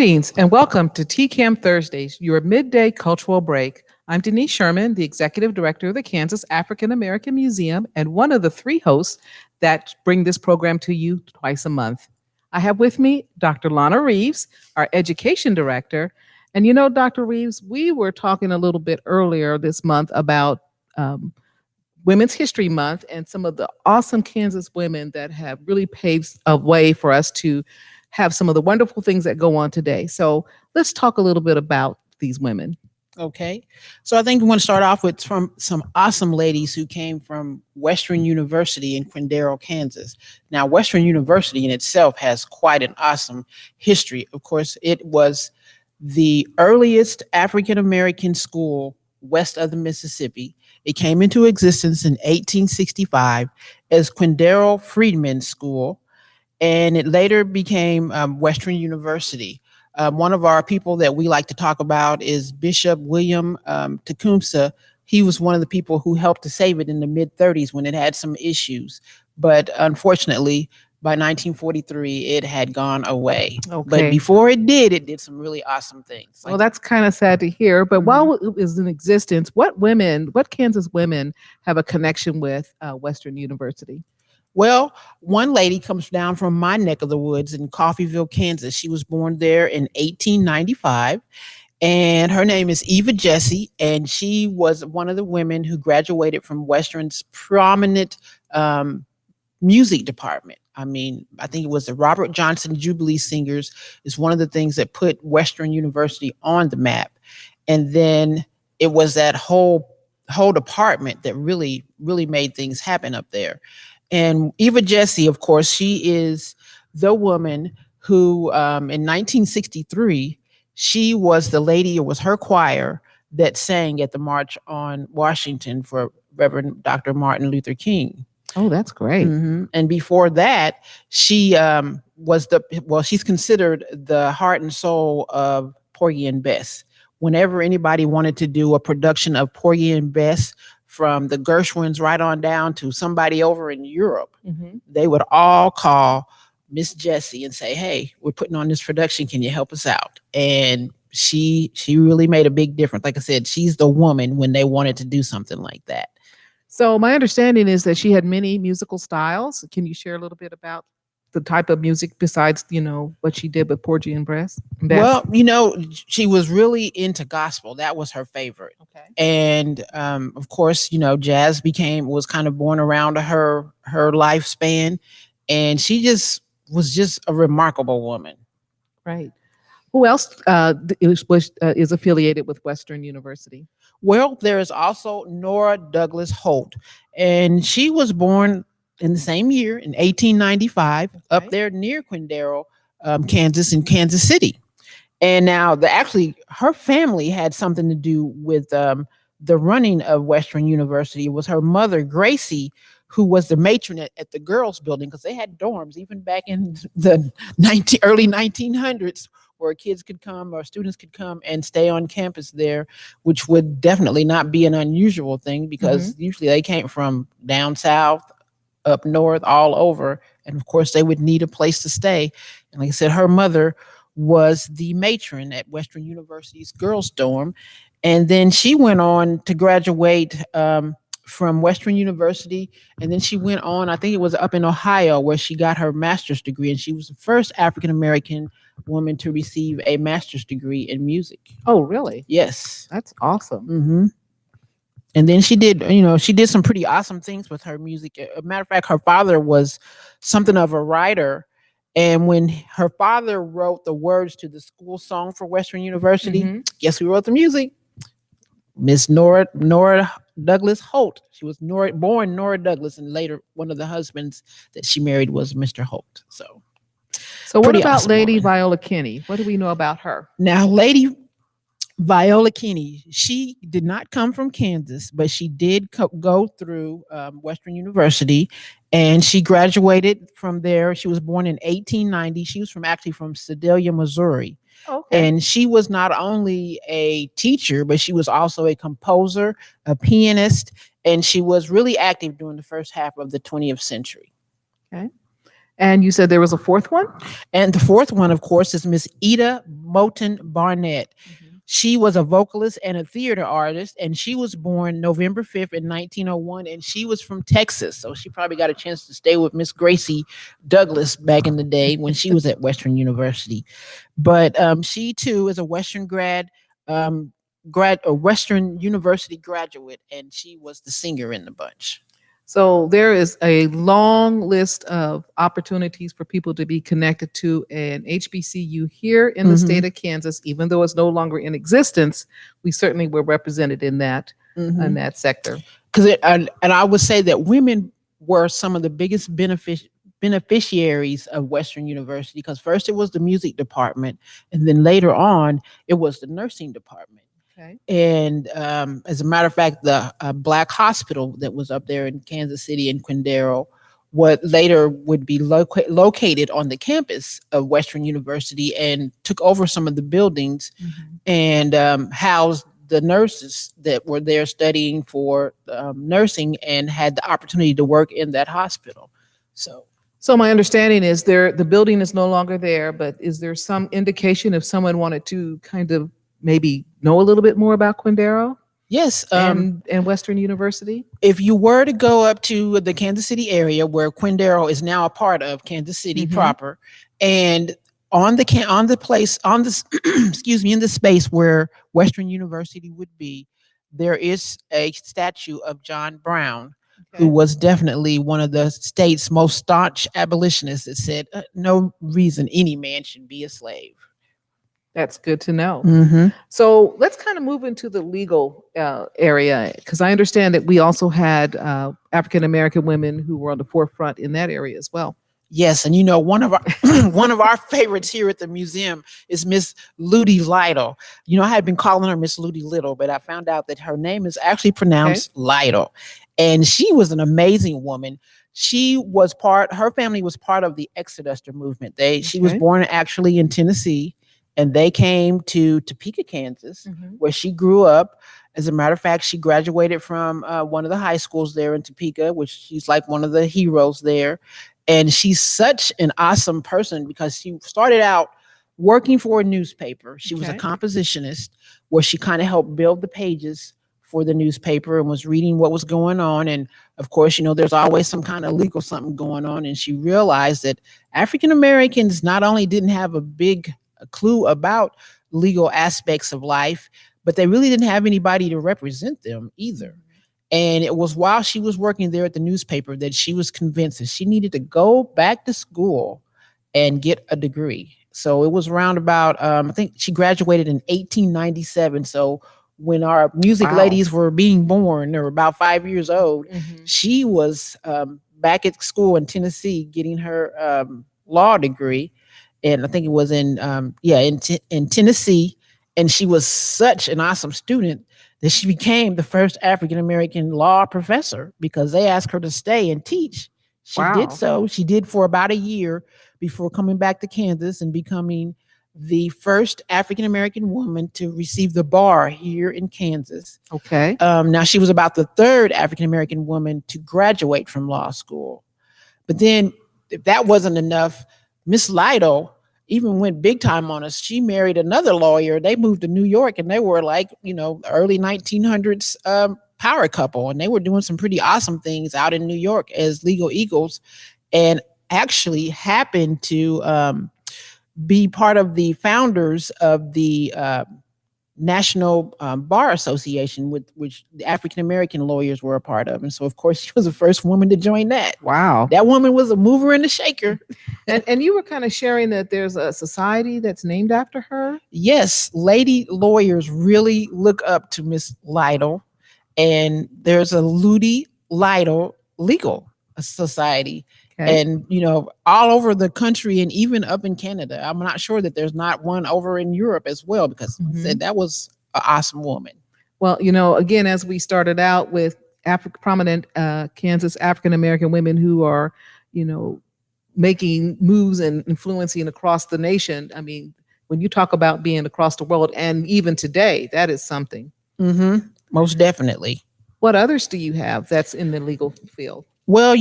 Greetings and welcome to TKAAM Thursdays, your midday cultural break. I'm Denise Sherman, the Executive Director of the Kansas African American Museum and one of the three hosts that bring this program to you twice a month. I have with me Dr. Lana Reeves, our Education Director. And you know, Dr. Reeves, we were talking a little bit earlier this month about um, Women's History Month and some of the awesome Kansas women that have really paved a way for us to have some of the wonderful things that go on today. So let's talk a little bit about these women. Okay. So I think we want to start off with from some awesome ladies who came from Western University in Quindaro, Kansas. Now, Western University in itself has quite an awesome history. Of course, it was the earliest African American school west of the Mississippi. It came into existence in 1865 as Quindaro Freedmen's School, and it later became Western University. One of our people that we like to talk about is Bishop William Tecumseh. He was one of the people who helped to save it in the mid 30s when it had some issues. But unfortunately, by 1943, it had gone away. Okay. But before it did some really awesome things. Well, that's kind of sad to hear. But while it was in existence, what Kansas women have a connection with Western University? Well, one lady comes down from my neck of the woods in Coffeyville, Kansas. She was born there in 1895, and her name is Eva Jessie, and she was one of the women who graduated from Western's prominent music department. I mean, I think it was the Robert Johnson Jubilee Singers is one of the things that put Western University on the map. And then it was that whole department that really made things happen up there. And Eva Jessie, of course, she is the woman who, in 1963, she was the lady, it was her choir that sang at the March on Washington for Reverend Dr. Martin Luther King. Oh, that's great. Mm-hmm. And before that, she she's considered the heart and soul of Porgy and Bess. Whenever anybody wanted to do a production of Porgy and Bess, from the Gershwins right on down to somebody over in Europe, they would all call Miss Jessie and say, "Hey, we're putting on this production. Can you help us out?" And she really made a big difference. Like I said, she's the woman when they wanted to do something like that. So my understanding is that she had many musical styles. Can you share a little bit about the type of music besides, what she did with Porgy and Bess? Well, she was really into gospel. That was her favorite. Okay. And of course, jazz was kind of born around her lifespan, and she was just a remarkable woman. Right. Who else is affiliated with Western University? Well, there is also Nora Douglas Holt, and she was born in the same year in 1895 up there near Quindaro, Kansas, in Kansas City. And now her family had something to do with the running of Western University. It was her mother, Gracie, who was the matron at the girls' building, because they had dorms even back in the early 1900s, where kids could come or students could come and stay on campus there, which would definitely not be an unusual thing, because usually they came from down south, up north, all over. And of course, they would need a place to stay. And like I said, her mother was the matron at Western University's girls' dorm. And then she went on to graduate from Western University. And then she went on, I think it was up in Ohio, where she got her master's degree. And she was the first African-American woman to receive a master's degree in music. Oh, really? Yes. That's awesome. Mm-hmm. And then she did some pretty awesome things with her music. As a matter of fact, her father was something of a writer. And when her father wrote the words to the school song for Western University, guess who wrote the music? Miss Nora Douglas Holt. She was born Nora Douglas, and later one of the husbands that she married was Mr. Holt. So what about awesome Lady woman. Viola Kinney? What do we know about her? Now, Lady Viola Kinney, she did not come from Kansas, but she did go through Western University, and she graduated from there. She was born in 1890. She was from Sedalia, Missouri. Okay. And she was not only a teacher, but she was also a composer, a pianist, and she was really active during the first half of the 20th century. Okay. And you said there was a fourth one? And the fourth one, of course, is Miss Ida Moulton Barnett. Mhm. She was a vocalist and a theater artist, and she was born November 5th in 1901, and she was from Texas. So she probably got a chance to stay with Miss Gracie Douglas back in the day when she was at Western University. But she too is a Western a Western University graduate, and she was the singer in the bunch. So there is a long list of opportunities for people to be connected to an HBCU here in the Mm-hmm. state of Kansas, even though it's no longer in existence. We certainly were represented in Mm-hmm. that sector. Because and I would say that women were some of the biggest beneficiaries of Western University, because first it was the music department, and then later on it was the nursing department. Okay. And as a matter of fact, the Black Hospital that was up there in Kansas City and Quindaro, what later would be located on the campus of Western University, and took over some of the buildings Mhm. and housed the nurses that were there studying for nursing and had the opportunity to work in that hospital. So So my understanding is the building is no longer there, but is there some indication if someone wanted to kind of maybe know a little bit more about Quindaro yes, and Western University? if you were to go up to the Kansas City area, where Quindaro is now a part of Kansas City Mhm. proper, and on the place on this excuse me, in the space where Western University would be, there is a statue of John Brown, who Okay. was definitely one of the state's most staunch abolitionists, that said no reason any man should be a slave. That's good to know. Mm-hmm. So let's kind of move into the legal area, because I understand that we also had African American women who were on the forefront in that area as well. Yes, and one of our one of our favorites here at the museum is Miss Ludi Lytle. I had been calling her Miss Ludi Little, but I found out that her name is actually Okay. pronounced Lytle, and she was an amazing woman. Her family was part of the Exoduster movement. She was Okay. born actually in Tennessee, and they came to Topeka, Kansas, Mhm. where she grew up. As a matter of fact, she graduated from one of the high schools there in Topeka, which she's like one of the heroes there. And she's such an awesome person, because she started out working for a newspaper. She was a Okay. compositionist, where she kind of helped build the pages for the newspaper and was reading what was going on. And of course, there's always some kind of legal something going on. And she realized that African Americans not only didn't have a big clue about legal aspects of life, but they really didn't have anybody to represent them either. And it was while she was working there at the newspaper that she was convinced that she needed to go back to school and get a degree. So it was around about, I think she graduated in 1897. So when our music Wow. ladies were being born, they were about 5 years old. Mhm. She was back at school in Tennessee getting her law degree. And I think it was in Tennessee. And she was such an awesome student that she became the first African American law professor, because they asked her to stay and teach. She did Wow. so. She did for about a year before coming back to Kansas and becoming the first African American woman to receive the bar here in Kansas. Okay. Now, she was about the third African American woman to graduate from law school. But then, if that wasn't enough, Miss Lytle even went big time on us. She married another lawyer. They moved to New York, and they were like, early 1900s power couple. And they were doing some pretty awesome things out in New York as legal eagles, and actually happened to be part of the founders of the National Bar Association, with which the African American lawyers were a part of. And so, of course, she was the first woman to join that. Wow. That woman was a mover and a shaker. And you were kind of sharing that there's a society that's named after her. Yes, lady lawyers really look up to Miss Lytle, and there's a Ludi Lytle Legal Society. Okay. And all over the country, and even up in Canada. I'm not sure that there's not one over in Europe as well, because like I said, that was an awesome woman. Well, again, as we started out with prominent Kansas African American women who are, making moves and influencing across the nation. I mean, when you talk about being across the world, and even today, that is something. Most definitely. What others do you have that's in the legal field? Well,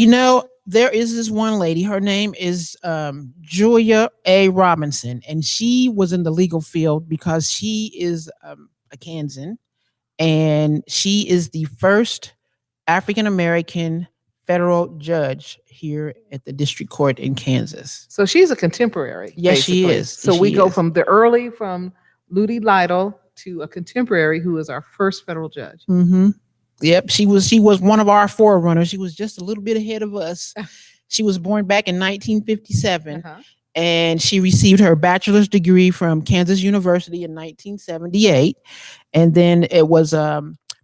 there is this one lady. Her name is Julia A. Robinson, and she was in the legal field because she is a Kansan, and she is the first African American federal judge here at the district court in Kansas. So she's a contemporary, Yes, she basically. is. So we She go is. from Ludi Lytle to a contemporary who is our first federal judge. Mm-hmm. Yep, she was one of our forerunners. She was just a little bit ahead of us. She was born back in 1957, Uh-huh. and she received her bachelor's degree from Kansas University in 1978. And then it was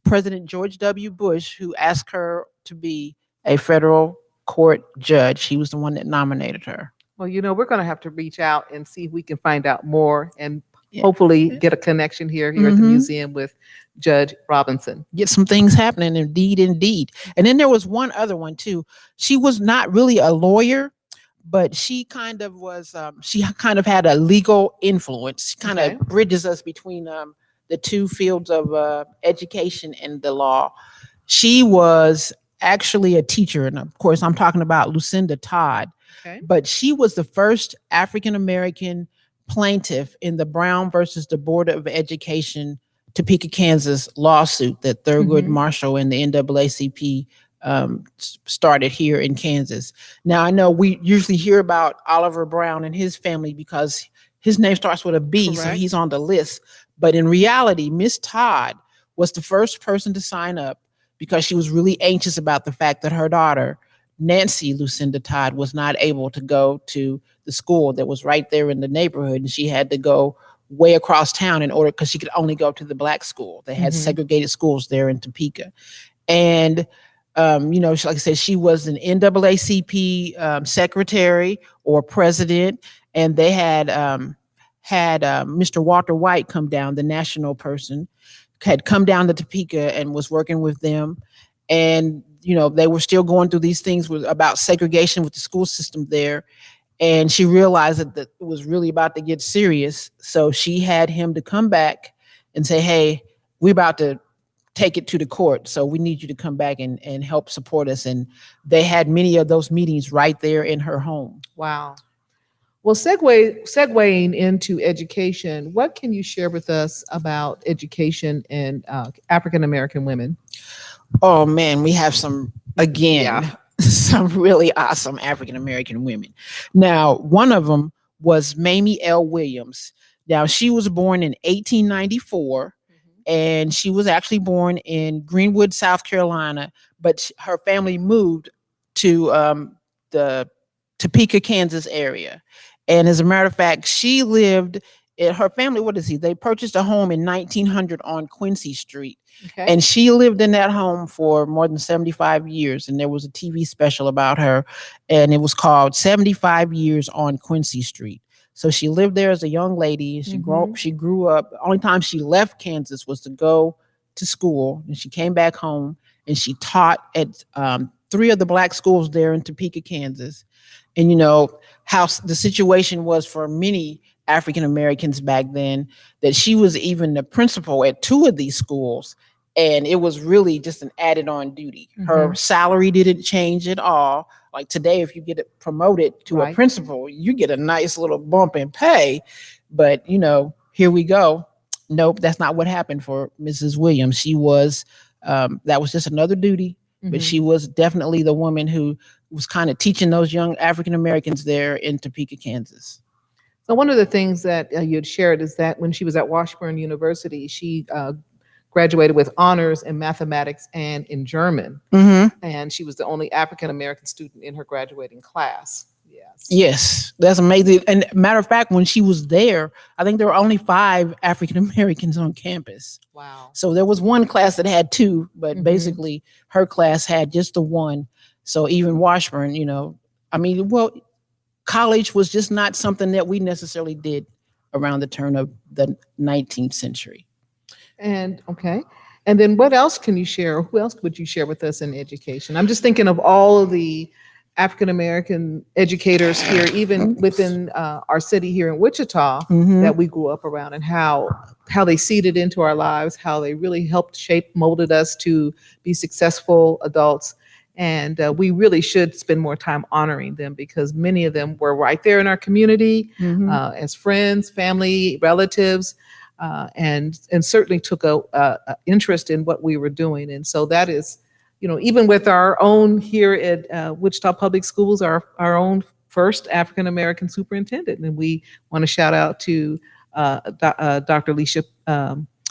President George W. Bush who asked her to be a federal court judge. He was the one that nominated her. Well, we're going to have to reach out and see if we can find out more and Yeah. hopefully get a connection here at the Mhm. museum with Judge Robinson. Get some things happening, indeed, indeed. And then there was one other one too. She was not really a lawyer, but she kind of was. She kind of had a legal influence. She kind Okay. of bridges us between the two fields of education and the law. She was actually a teacher, and of course, I'm talking about Lucinda Todd. Okay. But she was the first African American plaintiff in the Brown versus the Board of Education, Topeka, Kansas lawsuit that Thurgood Mhm. Marshall and the NAACP started here in Kansas. Now, I know we usually hear about Oliver Brown and his family because his name starts with a B, so Correct. he's on the list. But in reality, Miss Todd was the first person to sign up because she was really anxious about the fact that her daughter, Nancy Lucinda Todd, was not able to go to the school that was right there in the neighborhood, and she had to go way across town in order because she could only go to the black school. They had Mhm. segregated schools there in Topeka. And like I said, she was an NAACP secretary or president, and they had Mr. Walter White come down, the national person, had come down to Topeka and was working with them. And they were still going through these things about segregation with the school system there. And she realized that it was really about to get serious. So she had him to come back and say, hey, we're about to take it to the court. So we need you to come back and help support us. And they had many of those meetings right there in her home. Wow. Well, segueing into education, what can you share with us about education and African American women? Oh man, we have again, Yeah. some really awesome African American women. Now, one of them was Mamie L. Williams. Now, she was born in 1894, and she was actually born in Greenwood, South Carolina, but her family moved to the Topeka, Kansas area. And as a matter of fact, she lived in her family. What is he? They purchased a home in 1900 on Quincy Street. Okay. And she lived in that home for more than 75 years. And there was a TV special about her, and it was called 75 Years on Quincy Street. So she lived there as a young lady. She grew up. The only time she left Kansas was to go to school, and she came back home and she taught at three of the black schools there in Topeka, Kansas. And how the situation was for many African Americans back then, that she was even the principal at two of these schools. And it was really just an added on duty. Her salary didn't change at all. Like today, if you get promoted to a Right. principal, you get a nice little bump in pay. But, here we go. Nope, that's not what happened for Mrs. Williams. She was, that was just another duty. But she was definitely the woman who was kind of teaching those young African Americans there in Topeka, Kansas. So one of the things that you had shared is that when she was at Washburn University, she graduated with honors in mathematics and in German, and she was the only African American student in her graduating class. Yes. Yes, that's amazing. And matter of fact, when she was there, I think there were only 5 African Americans on campus. Wow. So there was one class that had 2, but Mhm. basically her class had just the one. So even Washburn, college was just not something that we necessarily did around the turn of the 19th century. And okay. And then what else can you share? Who else would you share with us in education? I'm just thinking of all of the African American educators here, even within our city here in Wichita, that we grew up around, and how they seeded into our lives, how they really helped shape, molded us to be successful adults. And we really should spend more time honoring them because many of them were right there in our community as friends, family, relatives, and certainly took a interest in what we were doing. And so that is, even with our own here at Wichita Public Schools, our own first African American superintendent, and we want to shout out to Dr. Alicia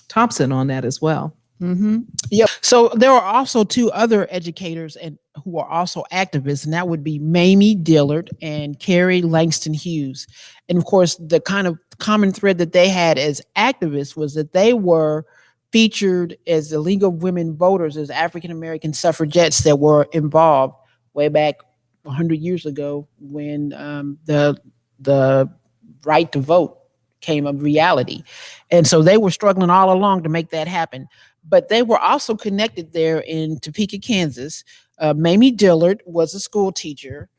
Thompson on that as well. Yep. So there are also two other educators and who are also activists, and that would be Mamie Dillard and Carrie Langston Hughes. And of course, the kind of common thread that they had as activists was that they were featured as the League of Women Voters as African American suffragettes that were involved way back 100 years ago when the right to vote came a reality. And so they were struggling all along to make that happen. But they were also connected there in Topeka, Kansas. Mamie Dillard was a school teacher,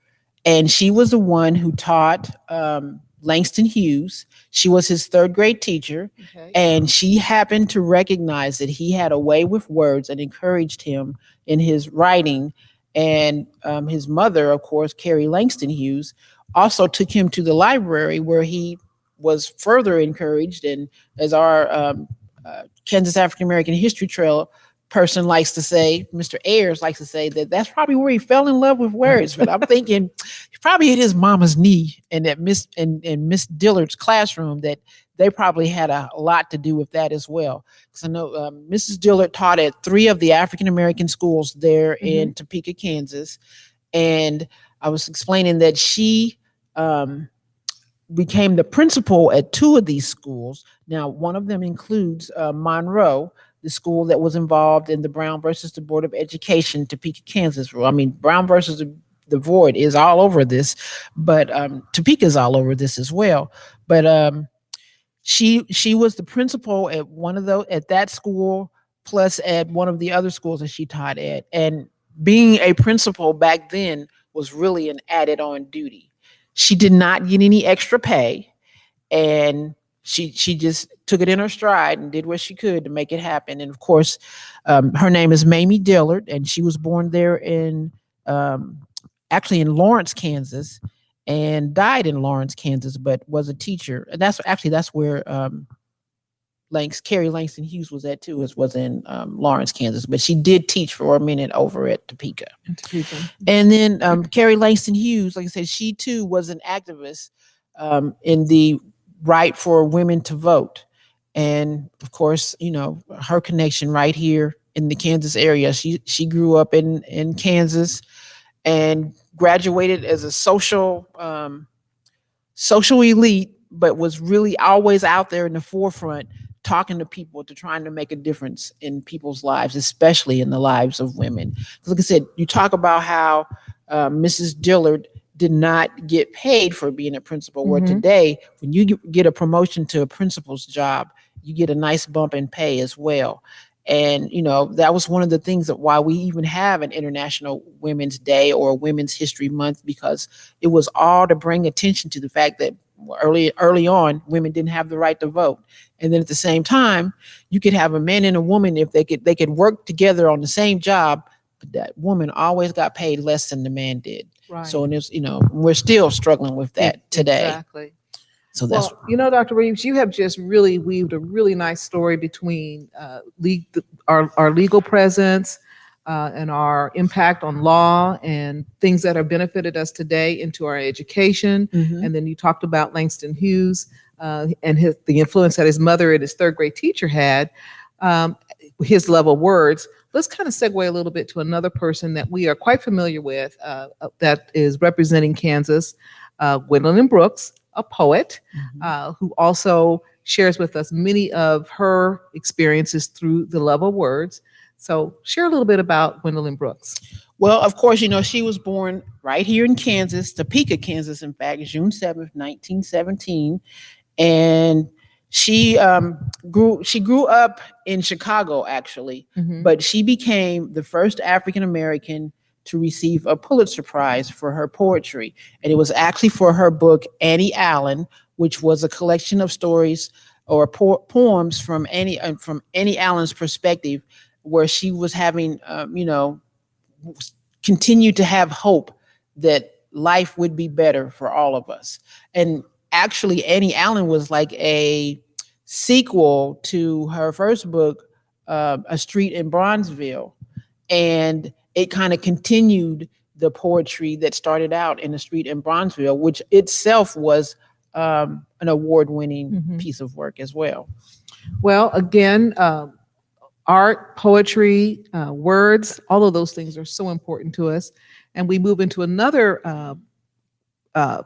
and she was the one who taught Langston Hughes. She was his third grade teacher, and she happened to recognize that he had a way with words and encouraged him in his writing. And his mother, of course, Carrie Langston Hughes, also took him to the library where he was further encouraged. And as our Kansas African American History Trail person likes to say, Mr. Ayers likes to say that that's probably where he fell in love with words. But I'm thinking he probably hit his mama's knee and that Miss Dillard's classroom, that they probably had a lot to do with that as well. Because I know Mrs. Dillard taught at 3 of the African American schools there in Topeka, Kansas. And I was explaining that she became the principal at 2 of these schools. Now, one of them includes Monroe, the school that was involved in the Brown versus the Board of Education, Topeka, Kansas. I mean, Brown versus the Board is all over this, but Topeka is all over this as well. But she was the principal at at that school, plus at one of the other schools that she taught at. And being a principal back then was really an added on duty. She did not get any extra pay, and she just took it in her stride and did what she could to make it happen. And of course, her name is Mamie Dillard, and she was born there in actually in Lawrence, Kansas, and died in Lawrence, Kansas, but was a teacher. And that's where Carrie Langston Hughes was at too, was in Lawrence, Kansas. But she did teach for a minute over at Topeka. And then Carrie Langston Hughes, like I said, she too was an activist in the right for women to vote. And of course, her connection right here in the Kansas area. She grew up in Kansas and graduated as a social elite, but was really always out there in the forefront talking to people, to trying to make a difference in people's lives, especially in the lives of women. Like I said, you talk about how Mrs. Dillard did not get paid for being a principal, where today, when you get a promotion to a principal's job, you get a nice bump in pay as well. And, that was one of the things that why we even have an International Women's Day or Women's History Month, because it was all to bring attention to the fact that early on, women didn't have the right to vote. And then at the same time, you could have a man and a woman, if they could work together on the same job, but that woman always got paid less than the man did. Right. So, and it's, we're still struggling with that today. Exactly. So that's Dr. Reeves, you have just really weaved a really nice story between our legal presence and our impact on law and things that have benefited us today into our education. And then you talked about Langston Hughes and the influence that his mother and his third grade teacher had, his love of words. Let's kind of segue a little bit to another person that we are quite familiar with that is representing Kansas, Gwendolyn Brooks, a poet who also shares with us many of her experiences through the love of words. So share a little bit about Gwendolyn Brooks. Well, of course, she was born right here in Kansas, Topeka, Kansas, in fact, June 7th, 1917. And she grew up in Chicago, actually, but she became the first African American to receive a Pulitzer Prize for her poetry. And it was actually for her book, Annie Allen, which was a collection of stories or poems from Annie Allen's perspective, where she was having, continue to have hope that life would be better for all of us. And actually, Annie Allen was like a sequel to her first book, A Street in Bronzeville. And it kind of continued the poetry that started out in A Street in Bronzeville, which itself was an award winning piece of work as well. Well, again, art, poetry, words, all of those things are so important to us. And we move into another uh,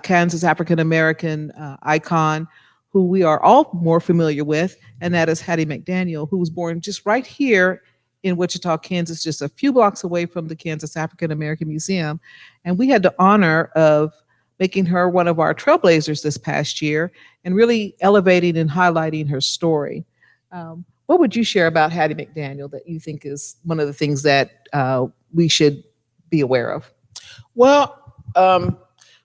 Kansas African American icon who we are all more familiar with, and that is Hattie McDaniel, who was born just right here in Wichita, Kansas, just a few blocks away from the Kansas African American Museum. And we had the honor of making her one of our trailblazers this past year and really elevating and highlighting her story. What would you share about Hattie McDaniel that you think is one of the things that we should be aware of? Well,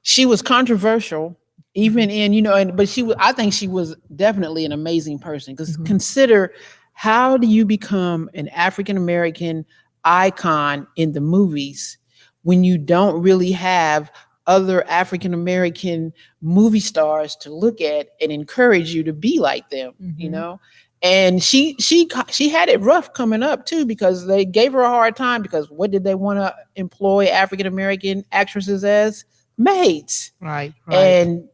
she was controversial, even in, but I think she was definitely an amazing person, because consider, how do you become an African American icon in the movies when you don't really have other African American movie stars to look at and encourage you to be like them, And she had it rough coming up too, because they gave her a hard time, because what did they want to employ African American actresses as? Maids. Right. And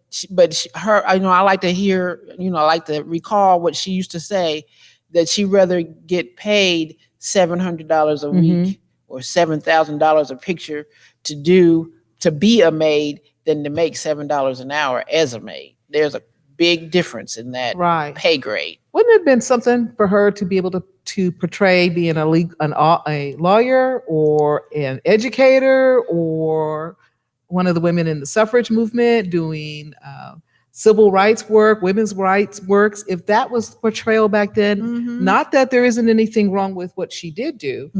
her, I like to hear, I like to recall what she used to say, that she'd rather get paid $700 a week or $7,000 a picture to be a maid than to make $7 an hour as a maid. There's a big difference in that pay grade. Wouldn't it have been something for her to be able to portray being a lawyer or an educator, or one of the women in the suffrage movement doing civil rights work, women's rights works, if that was the portrayal back then? Not that there isn't anything wrong with what she did do,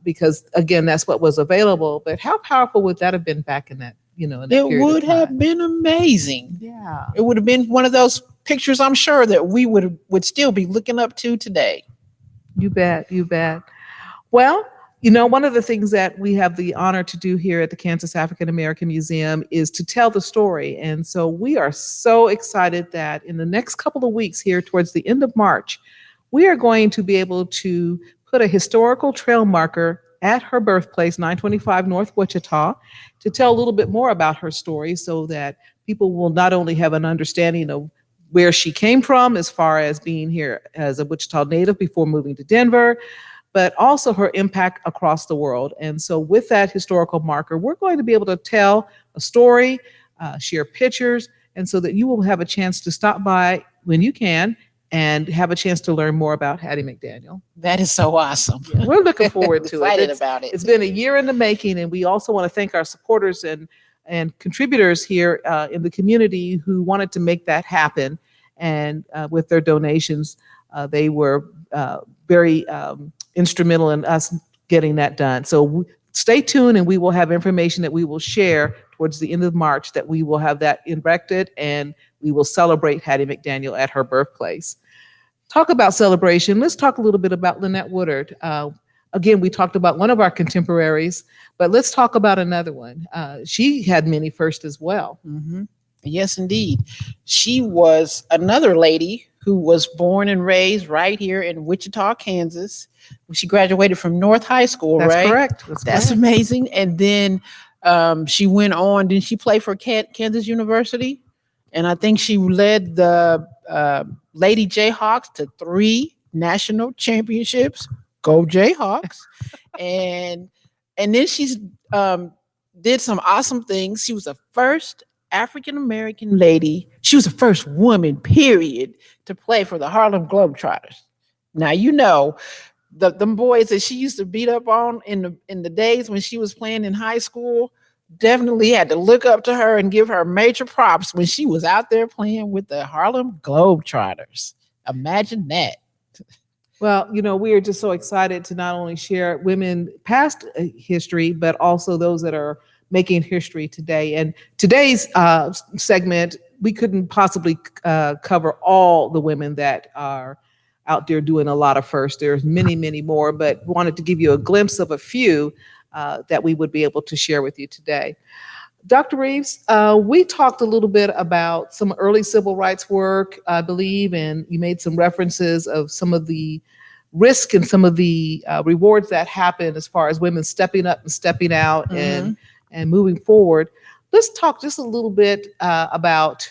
because again, that's what was available, but how powerful would that have been back in that, in that it period would of time? have been amazing. Yeah. It would have been one of those pictures, I'm sure, that we would still be looking up to today. You bet. Well, one of the things that we have the honor to do here at the Kansas African American Museum is to tell the story. And so we are so excited that in the next couple of weeks here towards the end of March, we are going to be able to put a historical trail marker at her birthplace, 925 North Wichita, to tell a little bit more about her story, so that people will not only have an understanding of where she came from as far as being here as a Wichita native before moving to Denver, but also her impact across the world. And so with that historical marker, we're going to be able to tell a story, share pictures, and so that you will have a chance to stop by when you can and have a chance to learn more about Hattie McDaniel. That is so awesome. Yeah, we're looking forward to Excited about it. It's been a year in the making, and we also want to thank our supporters and contributors here in the community who wanted to make that happen. And with their donations, they were very instrumental in us getting that done. So stay tuned, and we will have information that we will share towards the end of March, that we will have that erected, and we will celebrate Hattie McDaniel at her birthplace. Talk about celebration. Let's talk a little bit about Lynette Woodard. Again, we talked about one of our contemporaries, but let's talk about another one. She had many firsts as well. Yes, indeed. She was another lady who was born and raised right here in Wichita, Kansas. She graduated from North High School, That's right? Correct. That's amazing. And then she went on. Didn't she play for Kansas University? And I think she led the Lady Jayhawks to 3 national championships. Go Jayhawks! and then she's did some awesome things. She was the first African American lady. She was the first woman, period, to play for the Harlem Globetrotters. Now them boys that she used to beat up on in the days when she was playing in high school definitely had to look up to her and give her major props when she was out there playing with the Harlem Globetrotters. Imagine that. Well, we are just so excited to not only share women past history, but also those that are making history today. And today's segment, we couldn't possibly cover all the women that are out there doing a lot of firsts. There's many, many more, but wanted to give you a glimpse of a few. that we would be able to share with you today. Dr. Reeves, we talked a little bit about some early civil rights work, I believe, and you made some references of some of the risk and some of the rewards that happen as far as women stepping up and stepping out and moving forward. Let's talk just a little bit about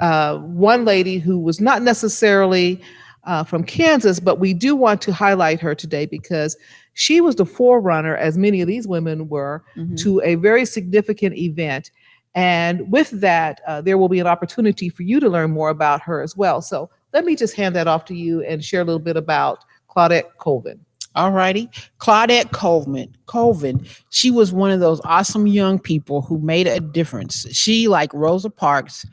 one lady who was not necessarily from Kansas, but we do want to highlight her today because she was the forerunner, as many of these women were, to a very significant event. And with that, there will be an opportunity for you to learn more about her as well. So let me just hand that off to you and share a little bit about Claudette Colvin. All righty. Claudette Colvin, she was one of those awesome young people who made a difference. She, like Rosa Parks,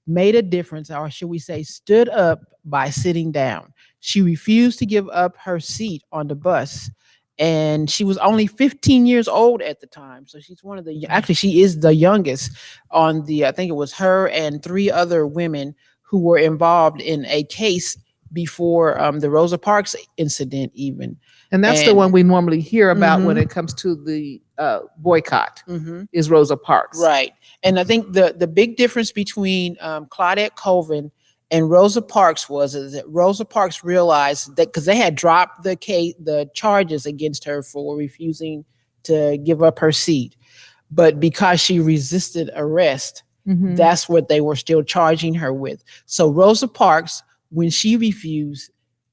made a difference, or should we say, stood up by sitting down. She refused to give up her seat on the bus. And she was only 15 years old at the time. So she's one of the, actually, she is the youngest on the, I think it was her and three other women who were involved in a case before the Rosa Parks incident, even. And that's the one we normally hear about when it comes to the boycott, is Rosa Parks. Right. And I think the big difference between Claudette Colvin and Rosa Parks is that Rosa Parks realized that because they had dropped the charges against her for refusing to give up her seat, but because she resisted arrest, that's what they were still charging her with. So Rosa Parks, when she refused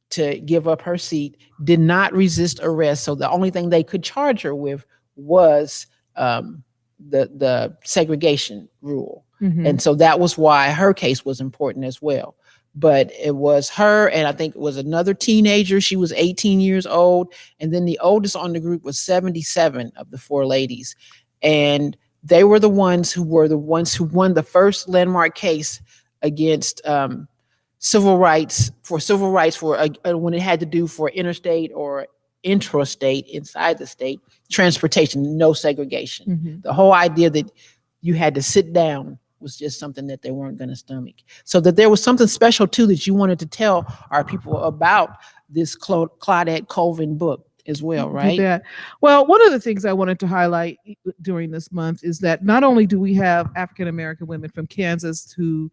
to give up her seat, did not resist arrest. So the only thing they could charge her with was the segregation rule. And so that was why her case was important as well. But it was her, and I think it was another teenager. She was 18 years old. And then the oldest on the group was 77 of the four ladies. And they were the ones who won the first landmark case against civil rights for when it had to do for interstate or intrastate, inside the state, transportation, no segregation. The whole idea that you had to sit down was just something that they weren't going to stomach. So that there was something special too that you wanted to tell our people about this Claudette Colvin book as well, right? Yeah. Well, one of the things I wanted to highlight during this month is that not only do we have African American women from Kansas who,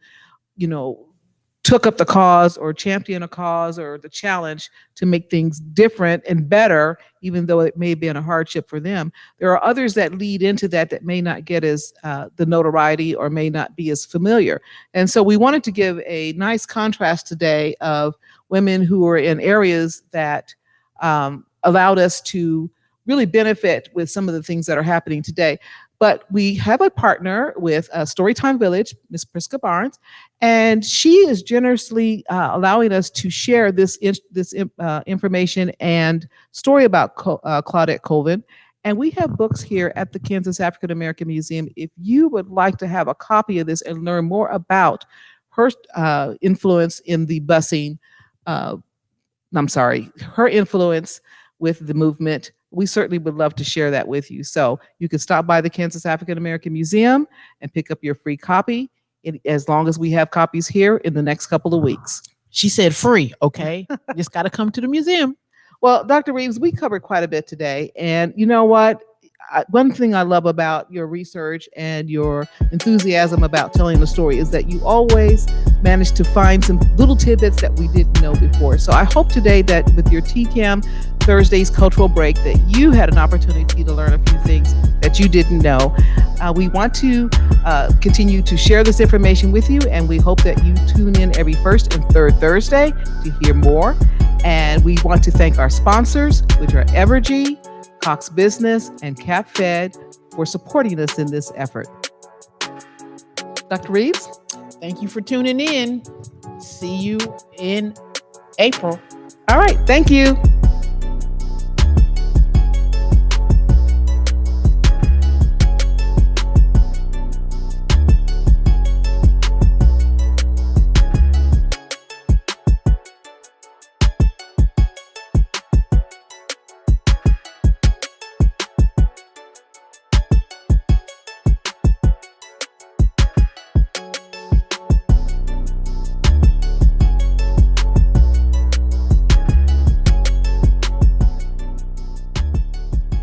took up the cause or championed a cause or the challenge to make things different and better, even though it may have been a hardship for them. There are others that lead into that may not get as the notoriety or may not be as familiar. And so we wanted to give a nice contrast today of women who are in areas that allowed us to really benefit with some of the things that are happening today. But we have a partner with Storytime Village, Miss Priska Barnes, and she is generously allowing us to share this information and story about Claudette Colvin. And we have books here at the Kansas African American Museum. If you would like to have a copy of this and learn more about her influence in the busing, her influence with the movement, we certainly would love to share that with you. So you can stop by the Kansas African American Museum and pick up your free copy, as long as we have copies here in the next couple of weeks. She said free, okay? Just got to come to the museum. Well, Dr. Reeves, we covered quite a bit today. And you know what? One thing I love about your research and your enthusiasm about telling the story is that you always manage to find some little tidbits that we didn't know before. So I hope today that with your TKAAM Thursdays cultural break that you had an opportunity to learn a few things that you didn't know. We want to continue to share this information with you, and we hope that you tune in every first and third Thursday to hear more. And we want to thank our sponsors, which are Evergy, Cox Business, and CapFed, for supporting us in this effort. Dr. Reeves? Thank you for tuning in. See you in April. All right. Thank you.